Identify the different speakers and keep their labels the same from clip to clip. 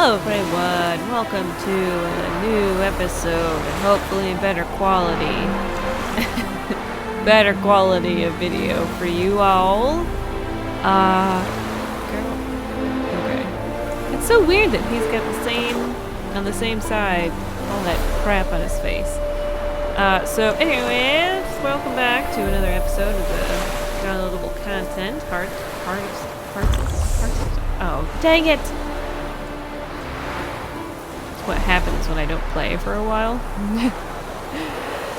Speaker 1: Hello everyone, welcome to a new episode and hopefully better quality. Better quality of video for you all. Okay. It's so weird that he's got on the same side, all that crap on his face. So anyways, welcome back to another episode of the downloadable content. Hearts. Oh, dang it! What happens when I don't play for a while.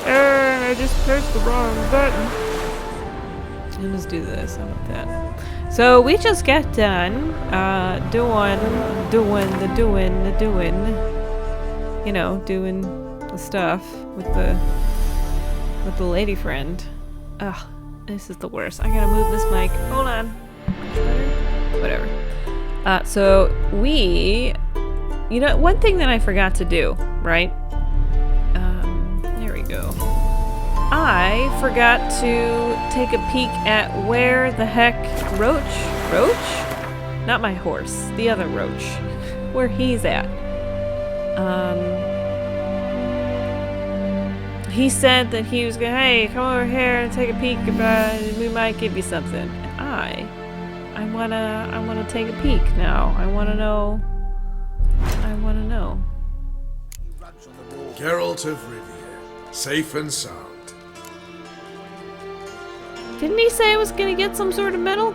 Speaker 1: I just pressed the wrong button. Let's do this. How about that? So we just got done doing you know, doing the stuff with the lady friend. Ugh, this is the worst. I gotta move this mic. Hold on. Whatever. So we. You know, one thing that I forgot to do, right? There we go. I forgot to take a peek at where the heck Roach? Not my horse, the other Roach. Where he's at. He said that he was gonna, hey, come over here and take a peek about, we might give you something. I wanna take a peek now. I wanna know.
Speaker 2: Geralt of Rivia, safe and sound.
Speaker 1: Didn't he say I was gonna get some sort of medal?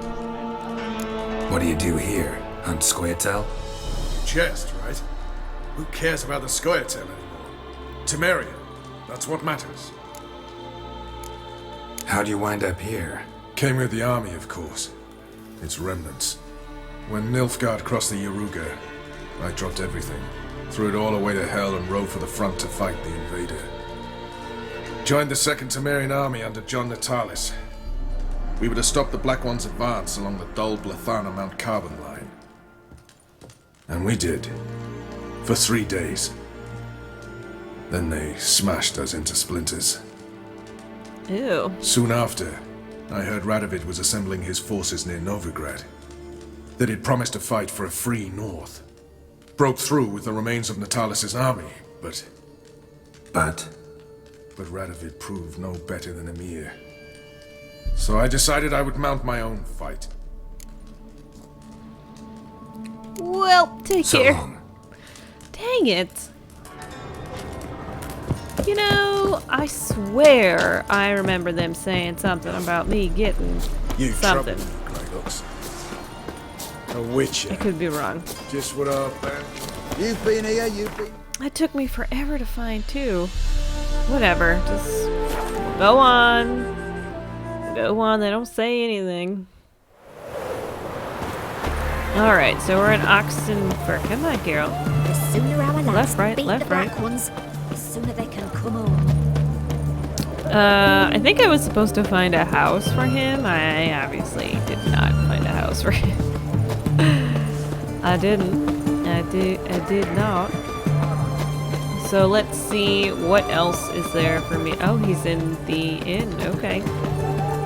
Speaker 3: What do you do here? Hunt Squirtle?
Speaker 2: Chest, right? Who cares about the Scoia'tael anymore? Temeria, that's what matters.
Speaker 3: How'd you wind up here?
Speaker 2: Came with the army, of course. Its remnants. When Nilfgaard crossed the Yaruga, I dropped everything. Threw it all away to hell and rode for the front to fight the invader. Joined the Second Temerian army under John Natalis. We were to stop the Black One's advance along the Dol Blathana Mount Carbon line. And we did. For 3 days. Then they smashed us into splinters.
Speaker 1: Ew.
Speaker 2: Soon after, I heard Radovid was assembling his forces near Novigrad. That he'd promised to fight for a free North. Broke through with the remains of Natalis' army, but Radovid proved no better than Emir. So I decided I would mount my own fight.
Speaker 1: Well, take
Speaker 3: So
Speaker 1: care.
Speaker 3: long.
Speaker 1: Dang it. You know, I swear I remember them saying something about me getting
Speaker 2: You've
Speaker 1: something.
Speaker 2: troubled me, Greyhawks. A witcher.
Speaker 1: I could be wrong.
Speaker 2: Just what our band.
Speaker 4: You've been here, you've been...
Speaker 1: It took me forever to find too. Whatever, just go on. Go on, they don't say anything. Alright, so we're in Oxenford. Come on, Carol.
Speaker 5: The sooner our lads
Speaker 1: Left, right,
Speaker 5: beat
Speaker 1: left,
Speaker 5: the black
Speaker 1: right.
Speaker 5: ones, the sooner they can come home.
Speaker 1: I think I was supposed to find a house for him. I obviously did not find a house for him. I didn't. I did not. So let's see what else is there for me. Oh, he's in the inn. Okay.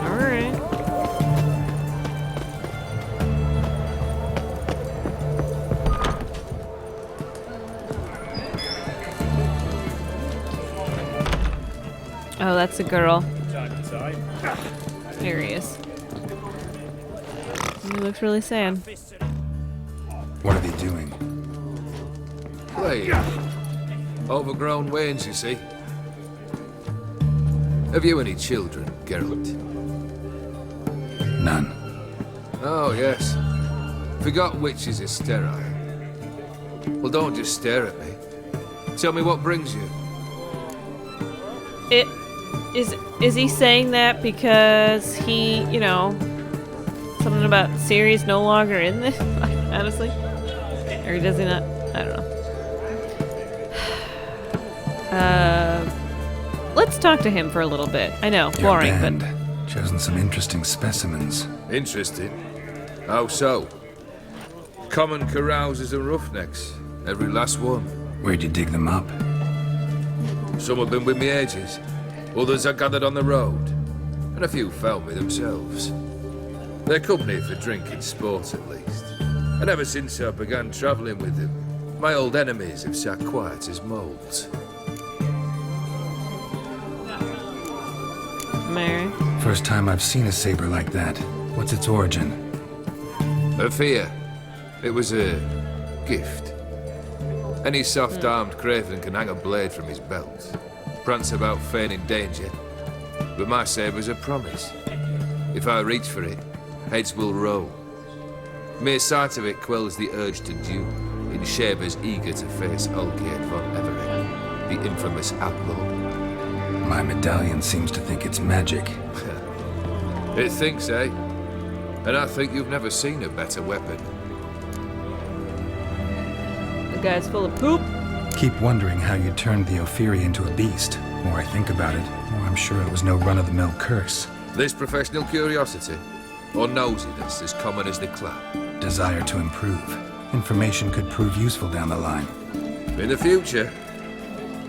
Speaker 1: Alright. Oh, that's a girl. There he is. He looks really sad.
Speaker 3: What are they doing?
Speaker 6: Playing. Overgrown wains, you see. Have you any children, Geralt?
Speaker 3: None.
Speaker 6: Oh, yes. Forgot witches are sterile. Well, don't just stare at me. Tell me what brings you.
Speaker 1: Is he saying that because he, you know, something about Ciri's no longer in this, honestly? Or does he not? I don't know. Let's talk to him for a little bit. I know,
Speaker 3: Your
Speaker 1: boring,
Speaker 3: band.
Speaker 1: but
Speaker 3: Chosen some interesting specimens.
Speaker 6: Interested? How so? Common carousers and roughnecks. Every last one.
Speaker 3: Where'd you dig them up?
Speaker 6: Some have been with me ages. Others I gathered on the road. And a few found me themselves. They're company for drinking sport, at least. And ever since I began travelling with them, My old enemies have sat quiet as moles.
Speaker 1: Mary.
Speaker 3: First time I've seen a saber like that. What's its origin?
Speaker 6: A fear. It was a gift. Any soft-armed craven can hang a blade from his belt, prance about feigning danger, but my saber's a promise. If I reach for it, heads will roll. Mere sight of it quells the urge to duel, in shavers eager to face Olgierd von Everett, the infamous outlaw.
Speaker 3: My medallion seems to think it's magic.
Speaker 6: It thinks, eh? And I think you've never seen a better weapon.
Speaker 1: The guy's full of poop.
Speaker 3: Keep wondering how you turned the Ophiri into a beast. The more I think about it, the more I'm sure it was no run-of-the-mill curse.
Speaker 6: This professional curiosity, or nosiness as common as the clap.
Speaker 3: Desire to improve. Information could prove useful down the line.
Speaker 6: In the future,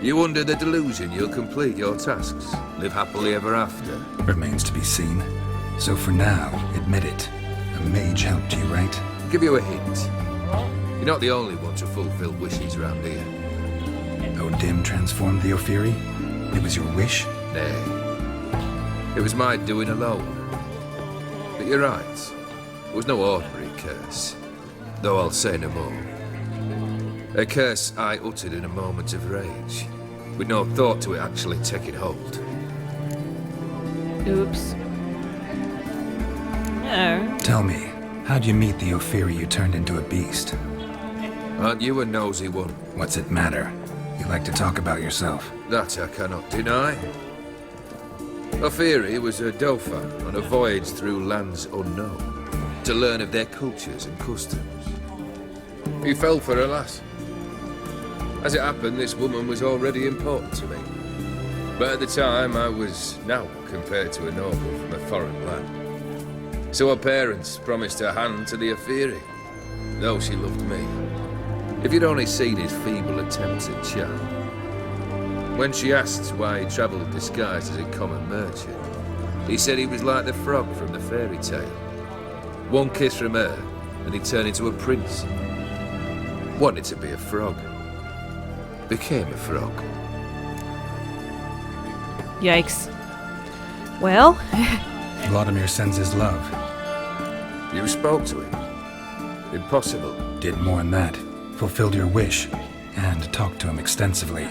Speaker 6: you under the delusion you'll complete your tasks, live happily ever after.
Speaker 3: Remains to be seen. So for now, admit it. A mage helped you, right?
Speaker 6: Give you a hint. You're not the only one to fulfill wishes round here.
Speaker 3: Odim transformed the Ophiri? It was your wish?
Speaker 6: Nay. It was my doing alone. But you're right. It was no ordinary curse. Though I'll say no more. A curse I uttered in a moment of rage, with no thought to it actually taking hold.
Speaker 1: Oops. No.
Speaker 3: Tell me, how'd you meet the Ophiri you turned into a beast?
Speaker 6: Aren't you a nosy one?
Speaker 3: What's it matter? You like to talk about yourself.
Speaker 6: That I cannot deny. Ophiri was a dauphin on a voyage through lands unknown, to learn of their cultures and customs. He fell for a lass. As it happened, this woman was already important to me. But at the time, I was now compared to a noble from a foreign land. So her parents promised her hand to the Ophiri, though she loved me. If you'd only seen his feeble attempts at charm. When she asked why he travelled disguised as a common merchant, he said he was like the frog from the fairy tale. One kiss from her, and he turned into a prince. Wanted to be a frog. Became a frog.
Speaker 1: Yikes. Well,
Speaker 3: Vladimir sends his love.
Speaker 6: You spoke to him. Impossible.
Speaker 3: Did more than that. Fulfilled your wish. And talked to him extensively.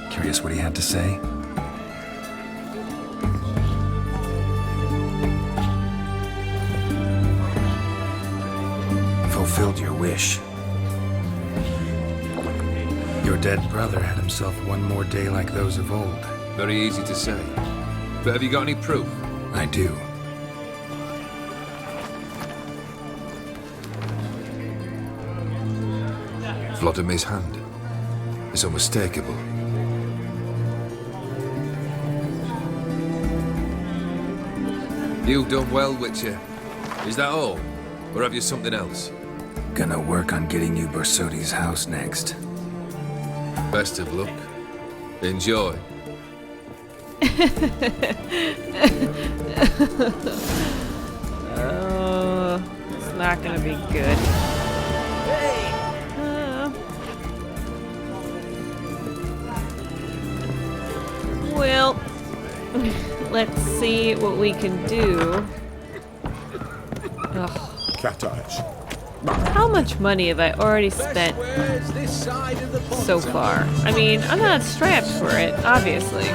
Speaker 3: Curious what he had to say? Fulfilled your wish. Your dead brother had himself one more day like those of old.
Speaker 6: Very easy to say. But have you got any proof?
Speaker 3: I do.
Speaker 6: Vladimir's hand. It's unmistakable. You've done well, Witcher. Is that all? Or have you something else?
Speaker 3: Gonna work on getting you Bersodi's house next.
Speaker 6: Best of luck. Enjoy.
Speaker 1: oh, it's not gonna be good. Well, let's see what we can do. Ugh.
Speaker 4: Cat eyes.
Speaker 1: How much money have I already spent so far? I mean, I'm not strapped for it, obviously.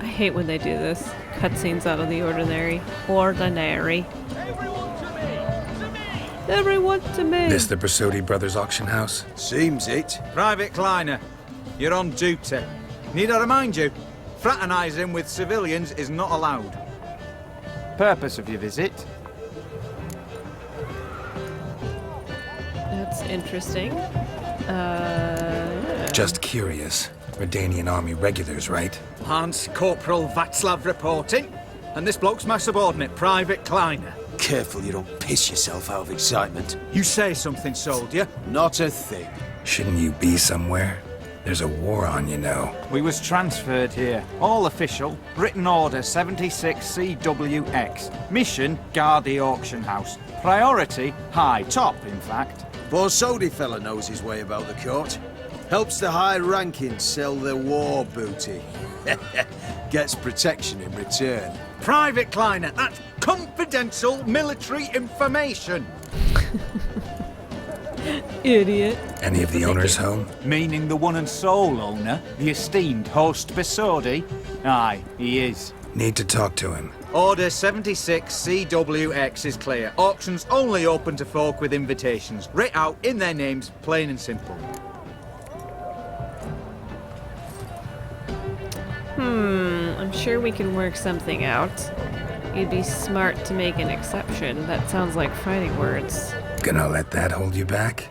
Speaker 1: I hate when they do this. Cutscenes out of the ordinary. Ordinary. Everyone to me!
Speaker 3: This the Bersodi brothers' auction house?
Speaker 4: Seems it.
Speaker 7: Private Kleiner, you're on duty. Need I remind you? Fraternizing with civilians is not allowed. Purpose of your visit?
Speaker 1: That's interesting.
Speaker 3: Just curious. Redanian army regulars, right?
Speaker 7: Lance Corporal Václav reporting. And this bloke's my subordinate, Private Kleiner.
Speaker 4: Careful you don't piss yourself out of excitement.
Speaker 7: You say something, soldier.
Speaker 4: Not a thing.
Speaker 3: Shouldn't you be somewhere? There's a war on, you know.
Speaker 7: We was transferred here. All official. Written order 76 CWX. Mission, guard the auction house. Priority, high. Top, in fact.
Speaker 4: Borsodi fella knows his way about the court. Helps the high rankings sell their war booty. Gets protection in return.
Speaker 7: Private Kleiner, that's confidential military information.
Speaker 1: Idiot.
Speaker 3: Any of the owners home?
Speaker 7: Meaning the one and sole owner, the esteemed host Borsodi? Aye, he is.
Speaker 3: Need to talk to him.
Speaker 7: Order 76 CWX is clear. Auctions only open to folk with invitations. Writ out in their names, plain and simple.
Speaker 1: I'm sure we can work something out. You'd be smart to make an exception. That sounds like fighting words.
Speaker 3: Gonna let that hold you back?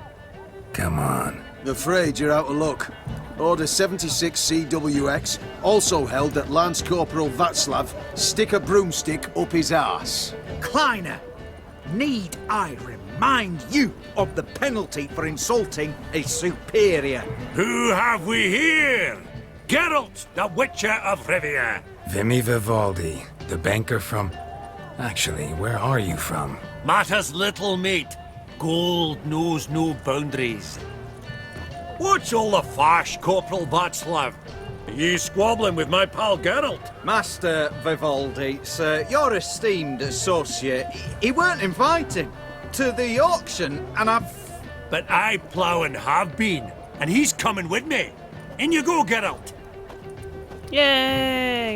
Speaker 3: Come on.
Speaker 4: Afraid you're out of luck. Order 76 CWX also held that Lance Corporal Václav stick a broomstick up his arse.
Speaker 7: Kleiner, need I remind you of the penalty for insulting a superior?
Speaker 8: Who have we here? Geralt, the Witcher of Rivia.
Speaker 3: Vimy Vivaldi, the banker from... Actually, where are you from?
Speaker 8: Matters little, mate. Gold knows no boundaries. What's all the fash, Corporal Václav? Are you squabbling with my pal Geralt?
Speaker 7: Master Vivaldi, sir, your esteemed associate, he weren't invited to the auction, and I've...
Speaker 8: But I plough and have been, and he's coming with me. In you go, Geralt.
Speaker 1: Yay!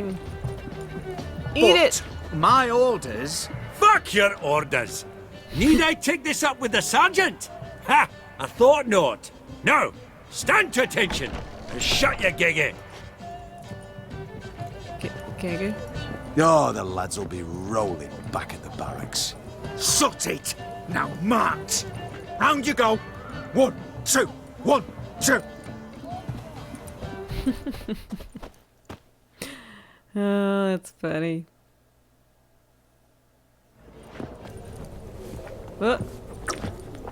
Speaker 1: Eat
Speaker 7: But
Speaker 1: it!
Speaker 7: my orders...
Speaker 8: Fuck your orders. Need I take this up with the sergeant? Ha! I thought not. Now, stand to attention and shut your giggy.
Speaker 1: Okay,
Speaker 4: Oh, the lads will be rolling back at the barracks.
Speaker 7: Sort it! Now march! Round you go! 1, 2, 1, 2!
Speaker 1: Oh, that's funny.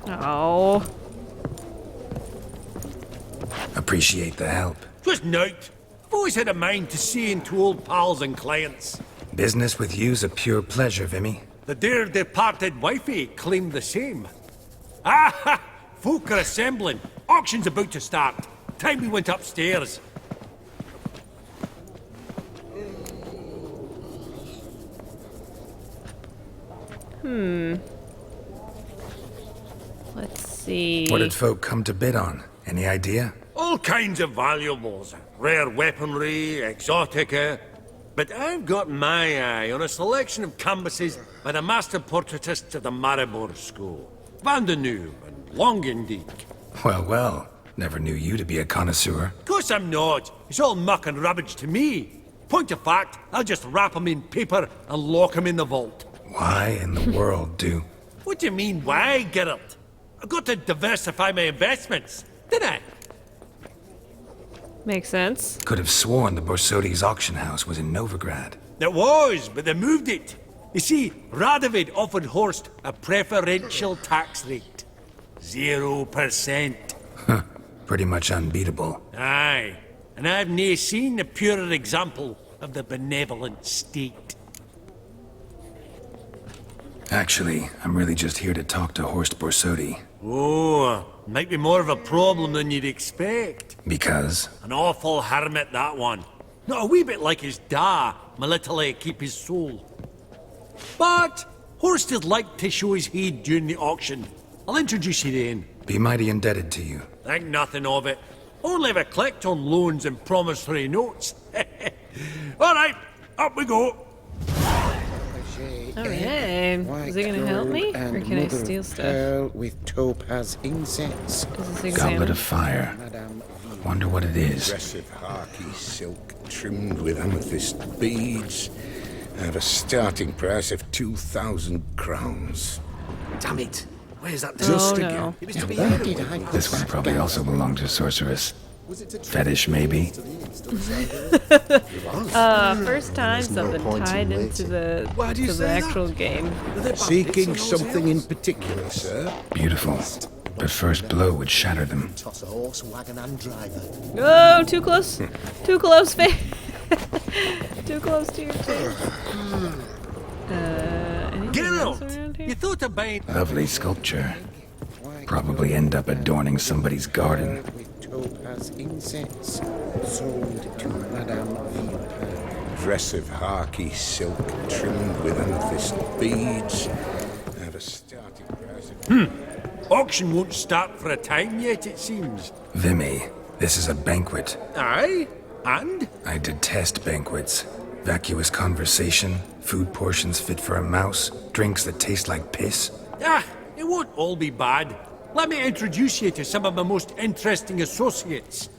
Speaker 1: Oh.
Speaker 3: Appreciate the help.
Speaker 8: Just note, I've always had a mind to see into old pals and clients.
Speaker 3: Business with you's a pure pleasure, Vimy.
Speaker 8: The dear departed wifey claimed the same. Ah ha! Folk are assembling. Auction's about to start. Time we went upstairs.
Speaker 1: Let's see.
Speaker 3: What did folk come to bid on? Any idea?
Speaker 8: All kinds of valuables. Rare weaponry, exotica. But I've got my eye on a selection of canvases by the master portraitists of the Maribor School. Van de Nieuw and Longendijk.
Speaker 3: Well, well. Never knew you to be a connoisseur.
Speaker 8: Of course I'm not. It's all muck and rubbish to me. Point of fact, I'll just wrap 'em in paper and lock 'em in the vault.
Speaker 3: Why in the world do...
Speaker 8: What do you mean, why, Geralt? I've got to diversify my investments, didn't I?
Speaker 1: Makes sense.
Speaker 3: Could have sworn the Borsodi's auction house was in Novigrad.
Speaker 8: It was, but they moved it. You see, Radovid offered Horst a preferential tax rate. 0%.
Speaker 3: Huh. Pretty much unbeatable.
Speaker 8: Aye, and I've nae seen a purer example of the benevolent state.
Speaker 3: Actually, I'm really just here to talk to Horst Borsodi.
Speaker 8: Oh, might be more of a problem than you'd expect.
Speaker 3: Because?
Speaker 8: An awful hermit, that one. Not a wee bit like his da, military keep his soul. But Horst is like to show his heed during the auction. I'll introduce you then.
Speaker 3: Be mighty indebted to you.
Speaker 8: Think nothing of it. Only if I collect on loans and promissory notes. All right, up we go.
Speaker 1: Okay. Is he gonna help me? Or can I steal stuff?
Speaker 9: Pearl with topaz insets.
Speaker 1: Does this
Speaker 3: Goblet
Speaker 1: examine?
Speaker 3: of fire. Wonder what it is.
Speaker 9: Aggressive harky silk trimmed with amethyst beads. At a starting price of 2,000 crowns.
Speaker 4: Damn it! Where's that
Speaker 1: Oh,
Speaker 4: dust
Speaker 1: no.
Speaker 4: again? It was to be
Speaker 9: Where
Speaker 4: here.
Speaker 9: did I
Speaker 3: This one probably also belonged to Sorceress. Fetish, maybe?
Speaker 1: First time something tied into the
Speaker 4: Why do you
Speaker 1: to the
Speaker 4: say that?
Speaker 1: actual game.
Speaker 9: Seeking something in particular, sir?
Speaker 3: Beautiful. but first blow would shatter them.
Speaker 4: Toss a horse, wagon, and driver.
Speaker 1: Oh, too close. Too close, Too close to your face. Anything else
Speaker 8: Geralt,
Speaker 1: around here?
Speaker 8: you thought of buying...
Speaker 3: Lovely sculpture. Probably end up adorning somebody's garden.
Speaker 9: With topaz insets sold to Madame Villepin. Dress of harky silk trimmed with amethyst beads. I have a starting price of...
Speaker 8: Auction won't start for a time yet, it seems.
Speaker 3: Vimy, this is a banquet.
Speaker 8: Aye? And?
Speaker 3: I detest banquets. Vacuous conversation, food portions fit for a mouse, drinks that taste like piss.
Speaker 8: Ah, it won't all be bad. Let me introduce you to some of my most interesting associates.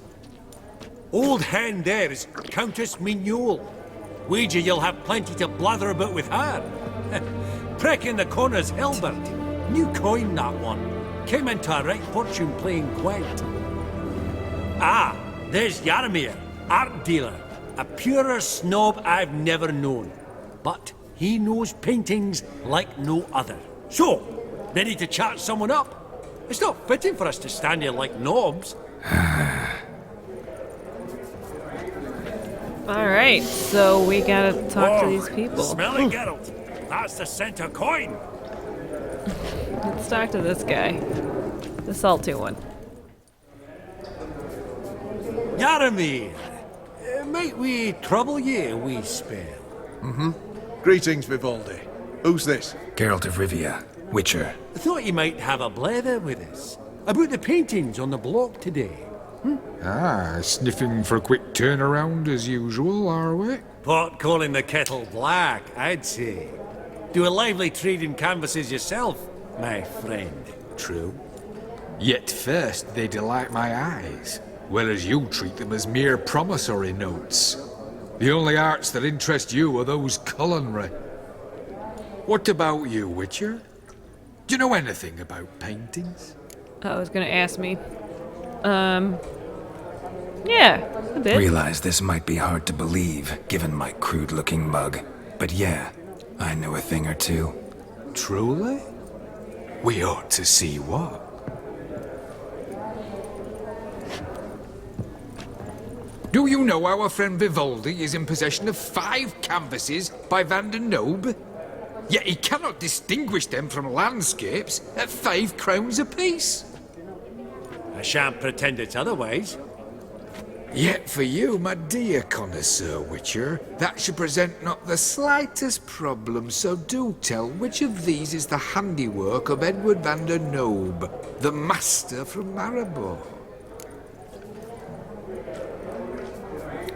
Speaker 8: Old hen there is Countess Mignole. Wager you'll have plenty to blather about with her. Prick in the corner's Hilbert. New coin, that one. Came into a right fortune playing quaint. Ah, there's Yarmir, art dealer. A purer snob I've never known. But he knows paintings like no other. So, ready to chat someone up? It's not fitting for us to stand here like knobs.
Speaker 1: Alright, so we gotta talk to these people.
Speaker 8: Smelly Geralt. That's the scent of coin.
Speaker 1: Let's talk to this guy. The salty one.
Speaker 8: Yarmir, might we trouble ye a wee spell?
Speaker 4: Greetings, Vivaldi. Who's this?
Speaker 3: Geralt of Rivia, Witcher.
Speaker 8: I thought you might have a blather with us. About the paintings on the block today.
Speaker 10: Ah, sniffing for a quick turnaround as usual, are we?
Speaker 8: Pot calling the kettle black, I'd say. Do a lively trade in canvases yourself, my friend.
Speaker 10: True. Yet first they delight my eyes, whereas you treat them as mere promissory notes. The only arts that interest you are those culinary. What about you, Witcher? Do you know anything about paintings?
Speaker 1: I was gonna ask me. Yeah, a bit.
Speaker 3: Realize this might be hard to believe, given my crude-looking mug. But yeah, I know a thing or two.
Speaker 10: Truly? We ought to see what. Do you know our friend Vivaldi is in possession of 5 canvases by Van der Nobe? Yet he cannot distinguish them from landscapes at 5 crowns apiece.
Speaker 8: I shan't pretend it's otherwise.
Speaker 10: Yet for you, my dear connoisseur Witcher, that should present not the slightest problem, so do tell which of these is the handiwork of Edward van der Nobe, the master from Maribor.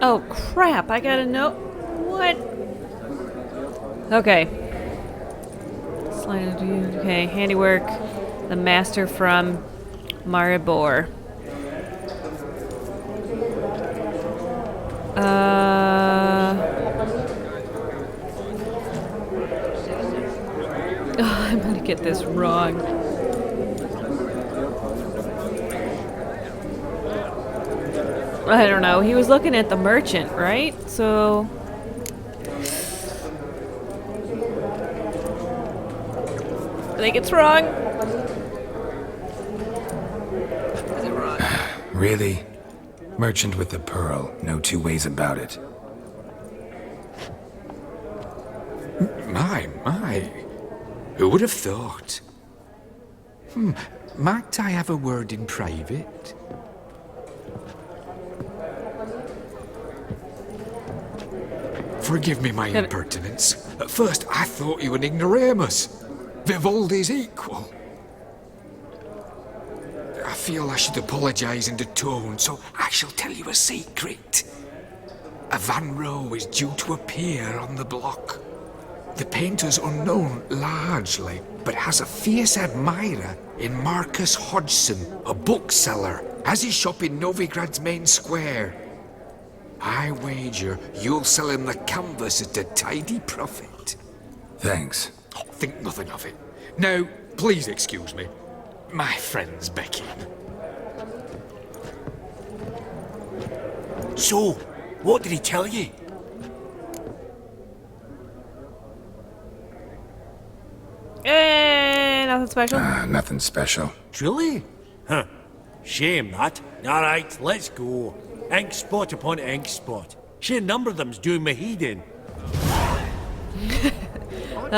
Speaker 1: Oh crap, I gotta know. What? Okay. Okay, handiwork. The master from Maribor. Oh, I'm gonna get this wrong. I don't know. He was looking at the merchant, right? So... I think it's wrong. Is it wrong?
Speaker 3: Really? Merchant with the pearl, no two ways about it.
Speaker 10: My. Who would have thought? Might I have a word in private? Forgive me my impertinence. At first I thought you an ignoramus. Vivaldi's equal. I feel I should apologize in the tone, so I shall tell you a secret. A Van Rowe is due to appear on the block. The painter's unknown largely, but has a fierce admirer in Marcus Hodgson, a bookseller, has his shop in Novigrad's main square. I wager you'll sell him the canvas at a tidy profit.
Speaker 3: Thanks.
Speaker 10: Oh, think nothing of it. Now, please excuse me. My friend's becking.
Speaker 8: So, what did he tell you?
Speaker 1: Nothing special.
Speaker 3: Nothing special.
Speaker 8: Truly? Huh. Shame that. All right, let's go. Ink spot upon ink spot. Sheer number of them's doing me heed in.